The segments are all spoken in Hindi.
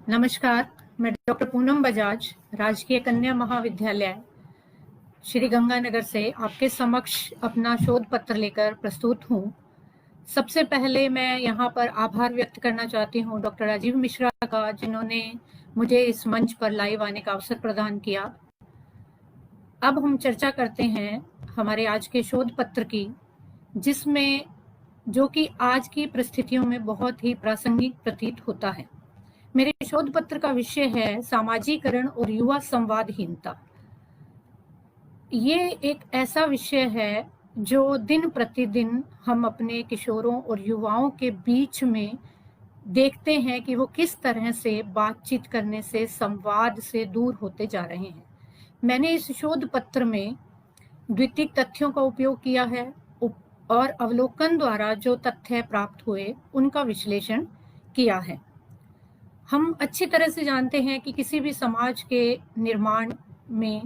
नमस्कार, मैं डॉक्टर पूनम बजाज, राजकीय कन्या महाविद्यालय श्री गंगानगर से आपके समक्ष अपना शोध पत्र लेकर प्रस्तुत हूँ। सबसे पहले मैं यहाँ पर आभार व्यक्त करना चाहती हूँ डॉक्टर राजीव मिश्रा का, जिन्होंने मुझे इस मंच पर लाइव आने का अवसर प्रदान किया। अब हम चर्चा करते हैं हमारे आज के शोध पत्र की, जिसमें जो कि आज की परिस्थितियों में बहुत ही प्रासंगिक प्रतीत होता है। मेरे शोध पत्र का विषय है सामाजीकरण और युवा संवादहीनता। ये एक ऐसा विषय है जो दिन प्रतिदिन हम अपने किशोरों और युवाओं के बीच में देखते हैं कि वो किस तरह से बातचीत करने से, संवाद से दूर होते जा रहे हैं। मैंने इस शोध पत्र में द्वितीयक तथ्यों का उपयोग किया है और अवलोकन द्वारा जो तथ्य प्राप्त हुए उनका विश्लेषण किया है। हम अच्छी तरह से जानते हैं कि किसी भी समाज के निर्माण में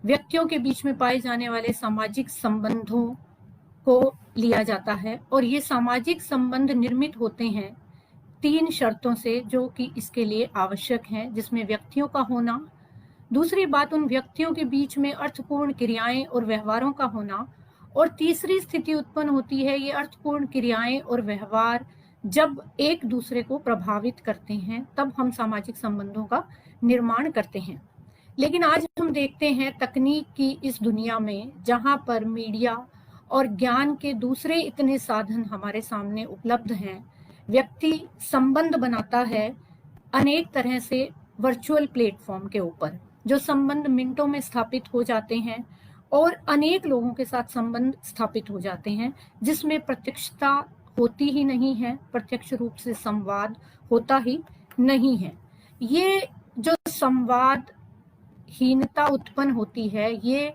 व्यक्तियों के बीच में पाए जाने वाले सामाजिक संबंधों को लिया जाता है, और ये सामाजिक संबंध निर्मित होते हैं 3 शर्तों से जो कि इसके लिए आवश्यक हैं, जिसमें व्यक्तियों का होना, दूसरी बात उन व्यक्तियों के बीच में अर्थपूर्ण क्रियाएं और व्यवहारों का होना, और तीसरी स्थिति उत्पन्न होती है ये अर्थपूर्ण क्रियाएं और व्यवहार जब एक दूसरे को प्रभावित करते हैं, तब हम सामाजिक संबंधों का निर्माण करते हैं। लेकिन आज हम देखते हैं तकनीक की इस दुनिया में, जहां पर मीडिया और ज्ञान के दूसरे इतने साधन हमारे सामने उपलब्ध हैं, व्यक्ति संबंध बनाता है अनेक तरह से वर्चुअल प्लेटफॉर्म के ऊपर, जो संबंध मिनटों में स्थापित हो जाते हैं और अनेक लोगों के साथ संबंध स्थापित हो जाते हैं, जिसमें प्रत्यक्षता होती ही नहीं है, प्रत्यक्ष रूप से संवाद होता ही नहीं है। ये जो संवादहीनता उत्पन्न होती है, ये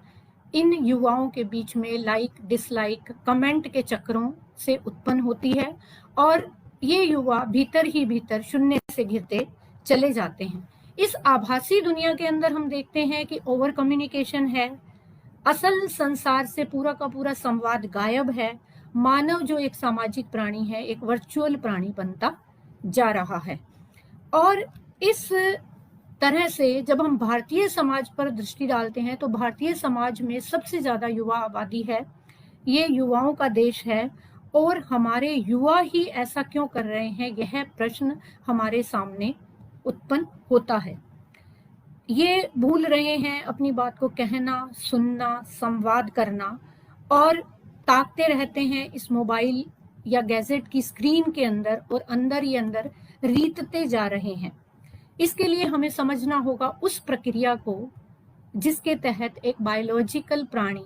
इन युवाओं के बीच में लाइक डिसलाइक कमेंट के चक्रों से उत्पन्न होती है, और ये युवा भीतर ही भीतर शून्य से घिरते चले जाते हैं। इस आभासी दुनिया के अंदर हम देखते हैं कि ओवर कम्युनिकेशन है, असल संसार से पूरा का पूरा संवाद गायब है। मानव जो एक सामाजिक प्राणी है, एक वर्चुअल प्राणी बनता जा रहा है। और इस तरह से जब हम भारतीय समाज पर दृष्टि डालते हैं तो भारतीय समाज में सबसे ज्यादा युवा आबादी है, ये युवाओं का देश है, और हमारे युवा ही ऐसा क्यों कर रहे हैं, यह प्रश्न हमारे सामने उत्पन्न होता है। ये भूल रहे हैं अपनी बात को कहना, सुनना, संवाद करना, और ताकते रहते हैं इस मोबाइल या गैजेट की स्क्रीन के अंदर, और अंदर ही अंदर रीतते जा रहे हैं। इसके लिए हमें समझना होगा उस प्रक्रिया को जिसके तहत एक बायोलॉजिकल प्राणी,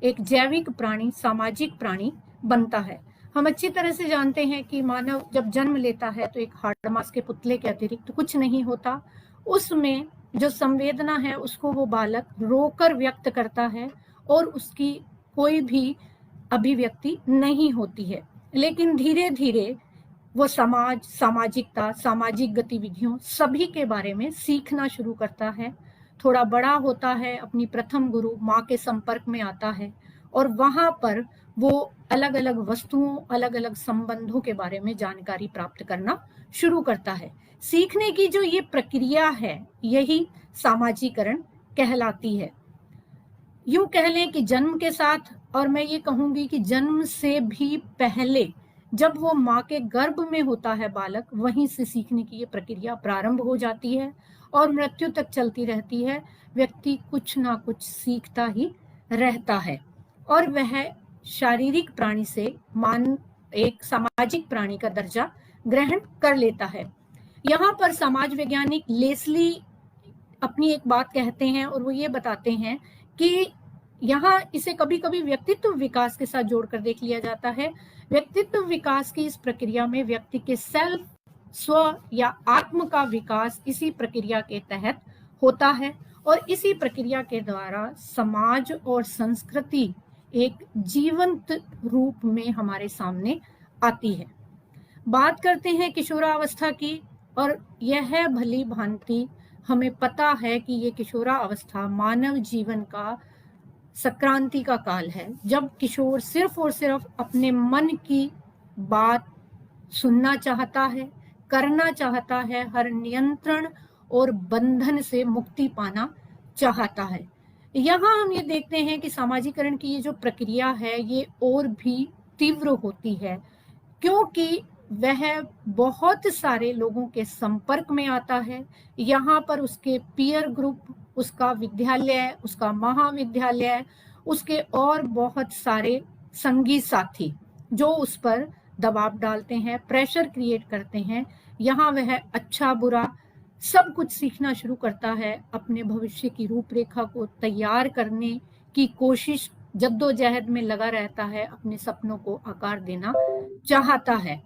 एक जैविक प्राणी, सामाजिक प्राणी बनता है। हम अच्छी तरह से जानते हैं कि मानव जब जन्म लेता है तो एक हाड़ मांस के पुतले के अतिरिक्त कुछ नहीं होता। उसमें जो संवेदना है उसको वो बालक रोकर व्यक्त करता है, और उसकी कोई भी अभिव्यक्ति नहीं होती है। लेकिन धीरे धीरे वो समाज, सामाजिकता, सामाजिक गतिविधियों सभी के बारे में सीखना शुरू करता है। थोड़ा बड़ा होता है, अपनी प्रथम गुरु माँ के संपर्क में आता है, और वहां पर वो अलग अलग वस्तुओं, अलग अलग संबंधों के बारे में जानकारी प्राप्त करना शुरू करता है। सीखने की जो ये प्रक्रिया है, यही सामाजीकरण कहलाती है। यूं कह लें कि जन्म के साथ, और मैं ये कहूंगी कि जन्म से भी पहले, जब वो माँ के गर्भ में होता है बालक, वहीं से सीखने की ये प्रक्रिया प्रारंभ हो जाती है और मृत्यु तक चलती रहती है। व्यक्ति कुछ ना कुछ सीखता ही रहता है, और वह शारीरिक प्राणी से एक सामाजिक प्राणी का दर्जा ग्रहण कर लेता है। यहाँ पर समाज वैज्ञानिक लेस्ली अपनी एक बात कहते हैं, और वो ये बताते हैं कि यहाँ इसे कभी कभी व्यक्तित्व विकास के साथ जोड़कर देख लिया जाता है। व्यक्तित्व विकास की इस प्रक्रिया में व्यक्ति के सेल्फ, स्व या आत्म का विकास इसी प्रक्रिया के तहत होता है, और इसी प्रक्रिया के द्वारा समाज और संस्कृति एक जीवंत रूप में हमारे सामने आती है। बात करते हैं किशोरावस्था की, और यह भली भांति हमें पता है कि ये किशोरावस्था मानव जीवन का संक्रांति का काल है, जब किशोर सिर्फ और सिर्फ अपने मन की बात सुनना चाहता है, करना चाहता है, हर नियंत्रण और बंधन से मुक्ति पाना चाहता है। यहाँ हम ये देखते हैं कि सामाजिकरण की ये जो प्रक्रिया है ये और भी तीव्र होती है, क्योंकि वह बहुत सारे लोगों के संपर्क में आता है। यहाँ पर उसके पीयर ग्रुप, उसका विद्यालय, उसका महाविद्यालय, उसके और बहुत सारे संगी साथी जो उस पर दबाव डालते हैं, प्रेशर क्रिएट करते हैं। यहाँ वह अच्छा बुरा सब कुछ सीखना शुरू करता है, अपने भविष्य की रूपरेखा को तैयार करने की कोशिश, जद्दोजहद में लगा रहता है, अपने सपनों को आकार देना चाहता है।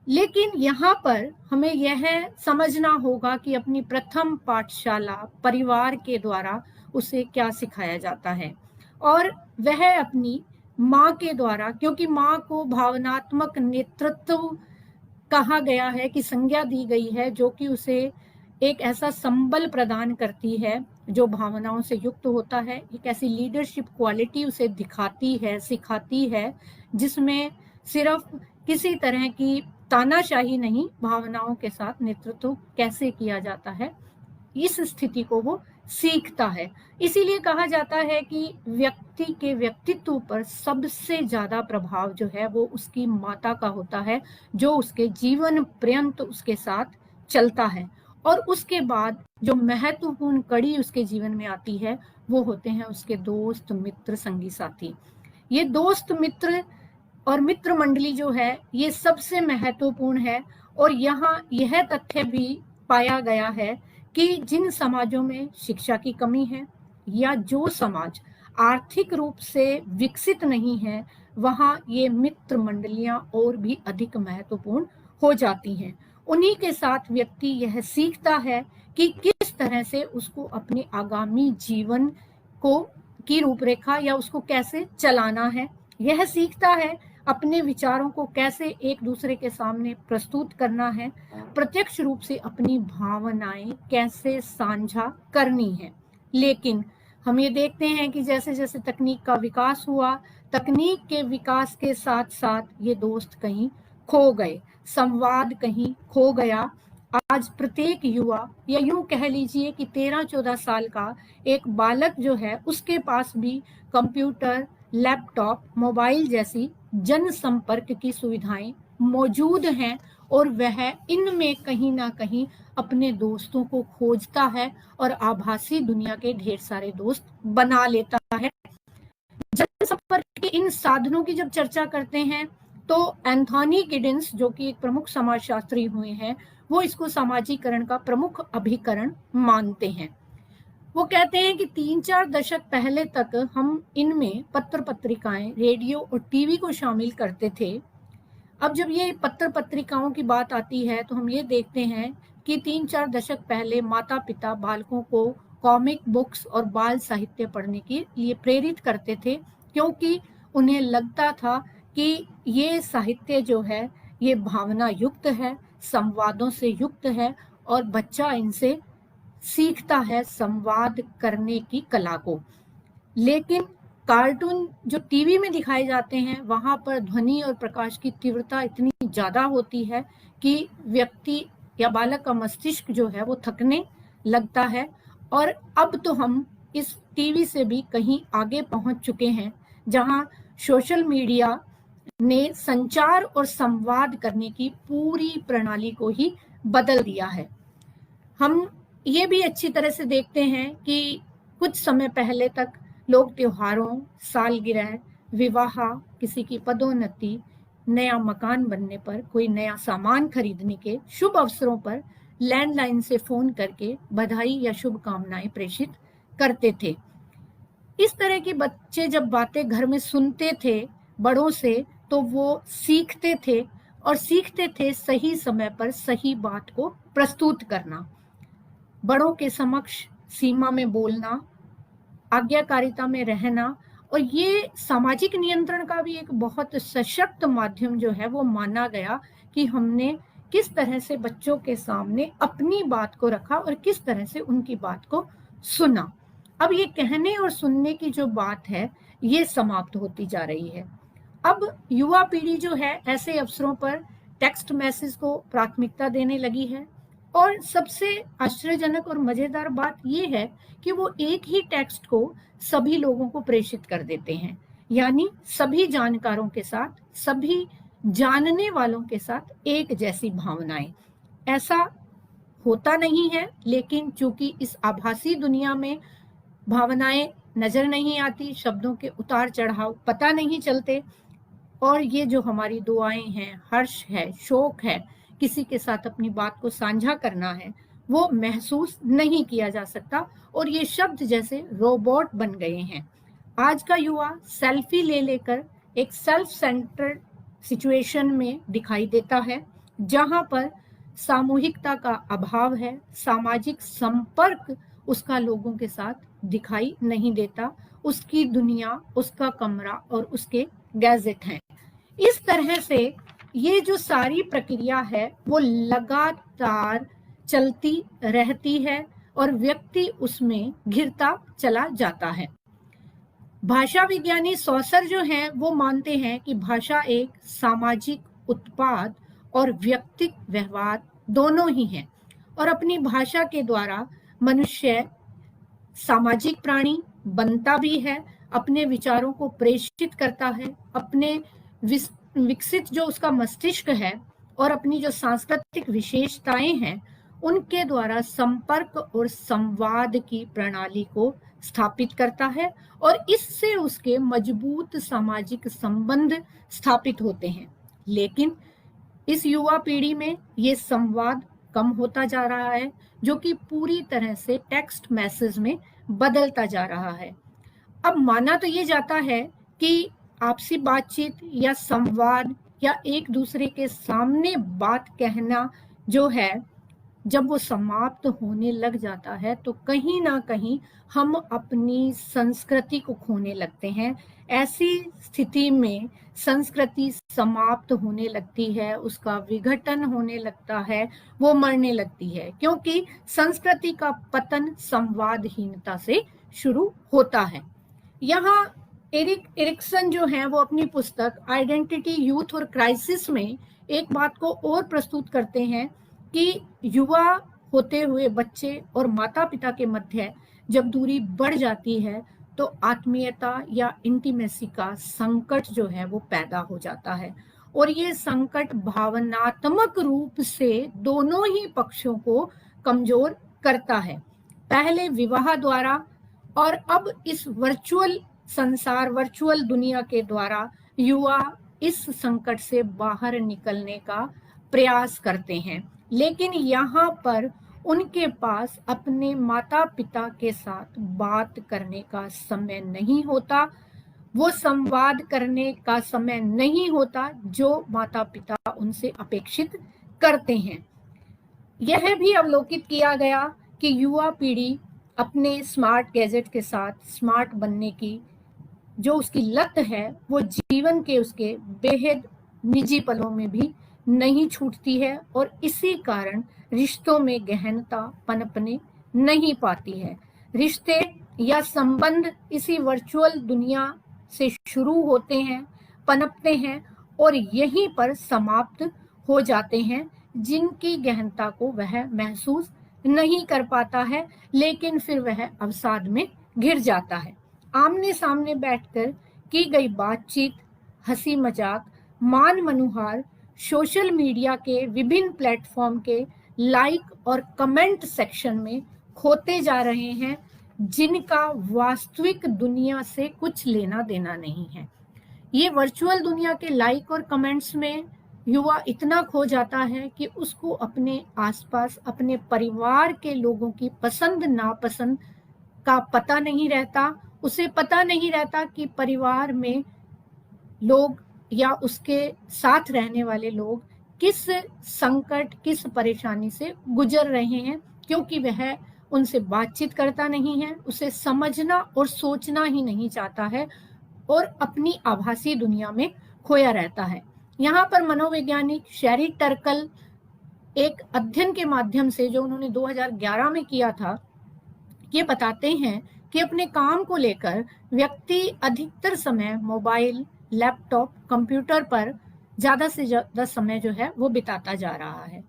लेकिन यहाँ पर हमें यह समझना होगा कि अपनी प्रथम पाठशाला परिवार के द्वारा उसे क्या सिखाया जाता है, और वह अपनी माँ के द्वारा, क्योंकि माँ को भावनात्मक नेतृत्व कहा गया है, कि संज्ञा दी गई है, जो कि उसे एक ऐसा संबल प्रदान करती है जो भावनाओं से युक्त होता है, एक ऐसी लीडरशिप क्वालिटी उसे दिखाती है, सिखाती है, जिसमें सिर्फ किसी तरह की तानाशाही नहीं, भावनाओं के साथ नेतृत्व कैसे किया जाता है, इस स्थिति को वो सीखता है। इसीलिए कहा जाता है कि व्यक्ति के व्यक्तित्व पर सबसे ज्यादा प्रभाव जो है वो उसकी माता का होता है, जो उसके जीवन पर्यंत उसके साथ चलता है। और उसके बाद जो महत्वपूर्ण कड़ी उसके जीवन में आती है वो होते हैं उसके दोस्त, मित्र, संगी साथी। ये दोस्त, मित्र और मित्र मंडली जो है ये सबसे महत्वपूर्ण है। और यहाँ यह तथ्य भी पाया गया है कि जिन समाजों में शिक्षा की कमी है, या जो समाज आर्थिक रूप से विकसित नहीं है, वहाँ ये मित्र मंडलियां और भी अधिक महत्वपूर्ण हो जाती हैं। उन्हीं के साथ व्यक्ति यह सीखता है कि किस तरह से उसको अपने आगामी जीवन को की रूपरेखा या उसको कैसे चलाना है। यह सीखता है अपने विचारों को कैसे एक दूसरे के सामने प्रस्तुत करना है, प्रत्यक्ष रूप से अपनी भावनाएं कैसे साझा करनी है। लेकिन हम ये देखते हैं कि जैसे जैसे तकनीक का विकास हुआ, तकनीक के विकास के साथ साथ ये दोस्त कहीं खो गए, संवाद कहीं खो गया। आज प्रत्येक युवा, या यूं कह लीजिए कि 13-14 साल का एक बालक जो है उसके पास भी कंप्यूटर, लैपटॉप, मोबाइल जैसी जनसंपर्क की सुविधाएं मौजूद हैं, और वह इनमें कहीं ना कहीं अपने दोस्तों को खोजता है और आभासी दुनिया के ढेर सारे दोस्त बना लेता है। जनसंपर्क के इन साधनों की जब चर्चा करते हैं तो एंथोनी गिडिंस, जो कि एक प्रमुख समाजशास्त्री हुए हैं, वो इसको सामाजिकरण का प्रमुख अभिकरण मानते हैं। वो कहते हैं कि 3-4 दशक पहले तक हम इनमें पत्र पत्रिकाएं, रेडियो और टीवी को शामिल करते थे। अब जब ये पत्र पत्रिकाओं की बात आती है तो हम ये देखते हैं कि 3-4 दशक पहले माता पिता बालकों को कॉमिक बुक्स और बाल साहित्य पढ़ने के लिए प्रेरित करते थे, क्योंकि उन्हें लगता था कि ये साहित्य जो है ये भावना युक्त है, संवादों से युक्त है, और बच्चा इनसे सीखता है संवाद करने की कला को। लेकिन कार्टून जो टीवी में दिखाए जाते हैं वहां पर ध्वनि और प्रकाश की तीव्रता इतनी ज्यादा होती है कि व्यक्ति या बालक का मस्तिष्क जो है वो थकने लगता है। और अब तो हम इस टीवी से भी कहीं आगे पहुंच चुके हैं, जहां सोशल मीडिया ने संचार और संवाद करने की पूरी प्रणाली को ही बदल दिया है। हम ये भी अच्छी तरह से देखते हैं कि कुछ समय पहले तक लोग त्योहारों, सालगिरह, विवाह, किसी की पदोन्नति, नया मकान बनने पर, कोई नया सामान खरीदने के शुभ अवसरों पर लैंडलाइन से फोन करके बधाई या शुभकामनाएं प्रेषित करते थे। इस तरह के बच्चे जब बातें घर में सुनते थे बड़ों से तो वो सीखते थे, और सीखते थे सही समय पर सही बात को प्रस्तुत करना, बड़ों के समक्ष सीमा में बोलना, आज्ञाकारिता में रहना, और ये सामाजिक नियंत्रण का भी एक बहुत सशक्त माध्यम जो है वो माना गया कि हमने किस तरह से बच्चों के सामने अपनी बात को रखा और किस तरह से उनकी बात को सुना। अब ये कहने और सुनने की जो बात है ये समाप्त होती जा रही है। अब युवा पीढ़ी जो है ऐसे अवसरों पर टेक्स्ट मैसेज को प्राथमिकता देने लगी है और सबसे आश्चर्यजनक और मजेदार बात यह है कि वो एक ही टेक्स्ट को सभी लोगों को प्रेषित कर देते हैं, यानी सभी जानकारों के साथ, सभी जानने वालों के साथ एक जैसी भावनाएं। ऐसा होता नहीं है, लेकिन चूंकि इस आभासी दुनिया में भावनाएं नजर नहीं आती, शब्दों के उतार चढ़ाव पता नहीं चलते, और ये जो हमारी दुआएं हैं, हर्ष है, शोक है, किसी के साथ अपनी बात को साझा करना है, वो महसूस नहीं किया जा सकता और ये शब्द जैसे रोबोट बन गए हैं। आज का युवा सेल्फी ले लेकर एक सेल्फ सेंटर्ड सिचुएशन में दिखाई देता है, जहां पर सामूहिकता का अभाव है, सामाजिक संपर्क उसका लोगों के साथ दिखाई नहीं देता, उसकी दुनिया, उसका कमरा और उसके गैजेट हैं। इस तरह से ये जो सारी प्रक्रिया है वो लगातार चलती रहती है और व्यक्ति उसमें घिरता चला जाता है। भाषा विज्ञानी सॉसर जो हैं वो मानते हैं कि भाषा एक सामाजिक उत्पाद और व्यक्तिक व्यवहार दोनों ही हैं और अपनी भाषा के द्वारा मनुष्य सामाजिक प्राणी बनता भी है, अपने विचारों को प्रेषित करता है, अपने विकसित जो उसका मस्तिष्क है और अपनी जो सांस्कृतिक विशेषताएं हैं उनके द्वारा संपर्क और संवाद की प्रणाली को स्थापित करता है और इससे उसके मजबूत सामाजिक संबंध स्थापित होते हैं। लेकिन इस युवा पीढ़ी में ये संवाद कम होता जा रहा है, जो कि पूरी तरह से टेक्स्ट मैसेज में बदलता जा रहा है। अब माना तो ये जाता है कि आपसी बातचीत या संवाद या एक दूसरे के सामने बात कहना जो है, जब वो समाप्त होने लग जाता है तो कहीं ना कहीं हम अपनी संस्कृति को खोने लगते हैं। ऐसी स्थिति में संस्कृति समाप्त होने लगती है, उसका विघटन होने लगता है, वो मरने लगती है, क्योंकि संस्कृति का पतन संवादहीनता से शुरू होता है। यहाँ एरिक एरिक्सन जो है वो अपनी पुस्तक आइडेंटिटी, यूथ और क्राइसिस में एक बात को और प्रस्तुत करते हैं कि युवा होते हुए बच्चे और माता पिता के मध्य जब दूरी बढ़ जाती है तो आत्मीयता या इंटीमेसी का संकट जो है वो पैदा हो जाता है और ये संकट भावनात्मक रूप से दोनों ही पक्षों को कमजोर करता है। पहले विवाह द्वारा और अब इस वर्चुअल संसार, वर्चुअल दुनिया के द्वारा युवा इस संकट से बाहर निकलने का प्रयास करते हैं, लेकिन यहाँ पर उनके पास अपने माता पिता के साथ बात करने का समय नहीं होता, वो संवाद करने का समय नहीं होता जो माता पिता उनसे अपेक्षित करते हैं। यह भी अवलोकित किया गया कि युवा पीढ़ी अपने स्मार्ट गैजेट के साथ स्मार्ट बनने की जो उसकी लत है वो जीवन के उसके बेहद निजी पलों में भी नहीं छूटती है और इसी कारण रिश्तों में गहनता पनपने नहीं पाती है। रिश्ते या संबंध इसी वर्चुअल दुनिया से शुरू होते हैं, पनपते हैं और यहीं पर समाप्त हो जाते हैं, जिनकी गहनता को वह महसूस नहीं कर पाता है, लेकिन फिर वह अवसाद में घिर जाता है। आमने सामने बैठकर की गई बातचीत, हंसी मजाक, मान मनुहार सोशल मीडिया के विभिन्न प्लेटफॉर्म के लाइक और कमेंट सेक्शन में खोते जा रहे हैं, जिनका वास्तविक दुनिया से कुछ लेना देना नहीं है। ये वर्चुअल दुनिया के लाइक और कमेंट्स में युवा इतना खो जाता है कि उसको अपने आसपास, अपने परिवार के लोगों की पसंद नापसंद का पता नहीं रहता। उसे पता नहीं रहता कि परिवार में लोग या उसके साथ रहने वाले लोग किस संकट, किस परेशानी से गुजर रहे हैं, क्योंकि वह उनसे बातचीत करता नहीं है, उसे समझना और सोचना ही नहीं चाहता है। और अपनी आभासी दुनिया में खोया रहता है। यहाँ पर मनोवैज्ञानिक शेरी टर्कल एक अध्ययन के माध्यम से, जो उन्होंने 2011 में किया था, ये बताते हैं कि अपने काम को लेकर व्यक्ति अधिकतर समय मोबाइल, लैपटॉप, कंप्यूटर पर ज्यादा से ज्यादा समय जो है वो बिताता जा रहा है।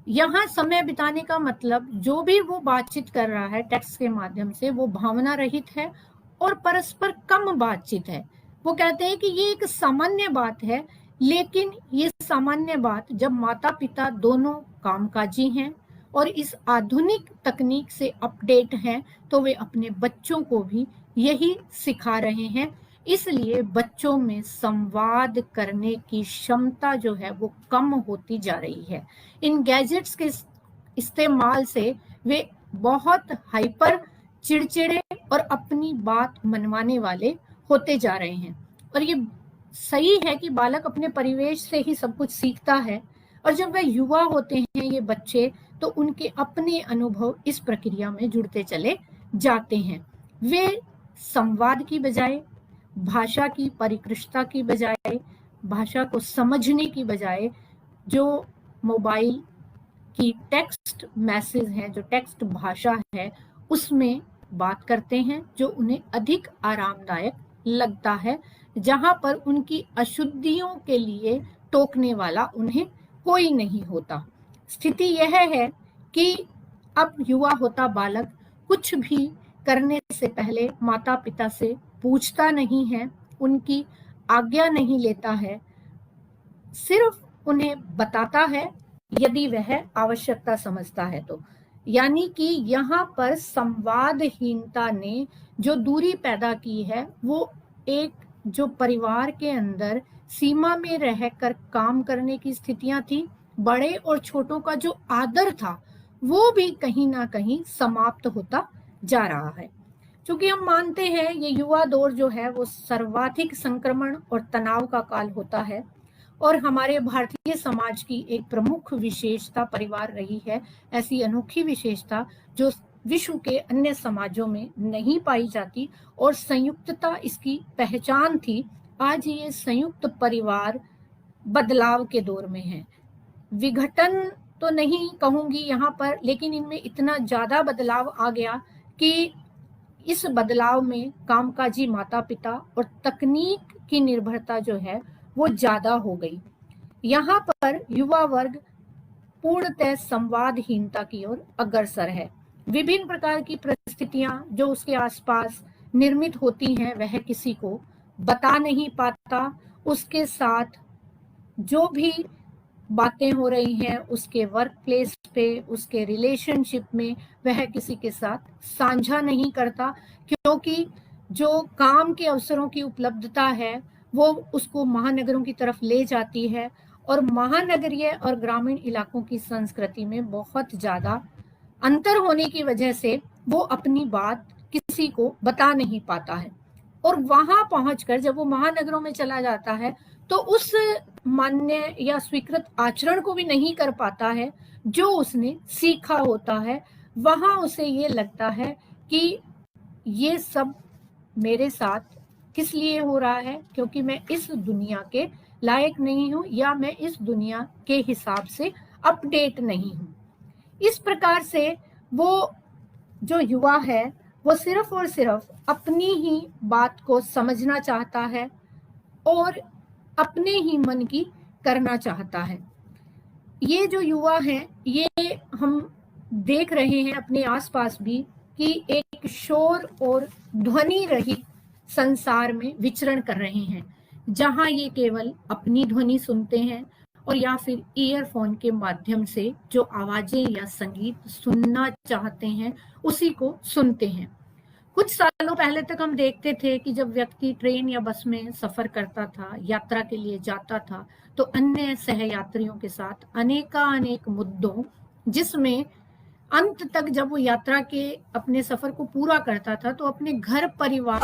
यहाँ समय बिताने का मतलब जो भी वो बातचीत कर रहा है टेक्स्ट के माध्यम से, वो भावना रहित है और परस्पर कम बातचीत है। वो कहते हैं कि ये एक सामान्य बात है, लेकिन ये सामान्य बात जब माता पिता दोनों कामकाजी हैं और इस आधुनिक तकनीक से अपडेट हैं, तो वे अपने बच्चों को भी यही सिखा रहे हैं। इसलिए बच्चों में संवाद करने की क्षमता जो है वो कम होती जा रही है। इन गैजेट्स के इस्तेमाल से वे बहुत हाइपर, चिड़चिड़े और अपनी बात मनवाने वाले होते जा रहे हैं। और ये सही है कि बालक अपने परिवेश से ही सब कुछ सीखता है, और जब वह युवा होते हैं ये बच्चे, तो उनके अपने अनुभव इस प्रक्रिया में जुड़ते चले जाते हैं। वे संवाद की बजाय, भाषा की परिकृष्टता की बजाय, भाषा को समझने की बजाय, जो मोबाइल की टेक्स्ट मैसेज है, जो टेक्स्ट भाषा है, उसमें बात करते हैं, जो उन्हें अधिक आरामदायक लगता है, जहां पर उनकी अशुद्धियों के लिए टोकने वाला उन्हें कोई नहीं होता। स्थिति यह है कि अब युवा होता बालक कुछ भी करने से पहले माता पिता से पूछता नहीं है, उनकी आज्ञा नहीं लेता है, सिर्फ उन्हें बताता है यदि वह आवश्यकता समझता है तो। यानी कि यहाँ पर संवादहीनता ने जो दूरी पैदा की है, वो एक जो परिवार के अंदर सीमा में रहकर काम करने की स्थितियां थी, बड़े और छोटों का जो आदर था, वो भी कहीं ना कहीं समाप्त होता जा रहा है। क्योंकि हम मानते हैं ये युवा दौर जो है वो सर्वाधिक संक्रमण और तनाव का काल होता है, और हमारे भारतीय समाज की एक प्रमुख विशेषता परिवार रही है, ऐसी अनोखी विशेषता जो विश्व के अन्य समाजों में नहीं पाई जाती, और संयुक्तता इसकी पहचान थी। आज ये संयुक्त परिवार बदलाव के दौर में है। विघटन तो नहीं कहूंगी यहाँ पर, लेकिन इनमें इतना ज्यादा बदलाव आ गया कि इस बदलाव में कामकाजी माता पिता और तकनीक की निर्भरता जो है वो ज्यादा हो गई। यहाँ पर युवा वर्ग पूर्णतः संवादहीनता की ओर अग्रसर है। विभिन्न प्रकार की परिस्थितियां जो उसके आसपास निर्मित होती हैं, वह किसी को बता नहीं पाता। उसके साथ जो भी बातें हो रही हैं उसके वर्क प्लेस पे, उसके रिलेशनशिप में, वह किसी के साथ साझा नहीं करता, क्योंकि जो काम के अवसरों की उपलब्धता है वो उसको महानगरों की तरफ ले जाती है, और महानगरीय और ग्रामीण इलाकों की संस्कृति में बहुत ज्यादा अंतर होने की वजह से वो अपनी बात किसी को बता नहीं पाता है। और वहां पहुंचकर जब वो महानगरों में चला जाता है तो उस मान्य या स्वीकृत आचरण को भी नहीं कर पाता है जो उसने सीखा होता है। वहां उसे ये लगता है कि ये सब मेरे साथ किस लिए हो रहा है, क्योंकि मैं इस दुनिया के लायक नहीं हूं, या मैं इस दुनिया के हिसाब से अपडेट नहीं हूं। इस प्रकार से वो जो युवा है वो सिर्फ और सिर्फ अपनी ही बात को समझना चाहता है और अपने ही मन की करना चाहता है। ये जो युवा है, ये हम देख रहे हैं अपने आसपास भी कि एक शोर और ध्वनि रहित संसार में विचरण कर रहे हैं, जहां ये केवल अपनी ध्वनि सुनते हैं और या फिर ईयरफोन के माध्यम से जो आवाजें या संगीत सुनना चाहते हैं उसी को सुनते हैं। कुछ सालों पहले तक हम देखते थे कि जब व्यक्ति ट्रेन या बस में सफर करता था, यात्रा के लिए जाता था, तो अन्य सहयात्रियों के साथ अनेकानेक मुद्दों, जिसमें अंत तक जब वो यात्रा के अपने सफर को पूरा करता था तो अपने घर परिवार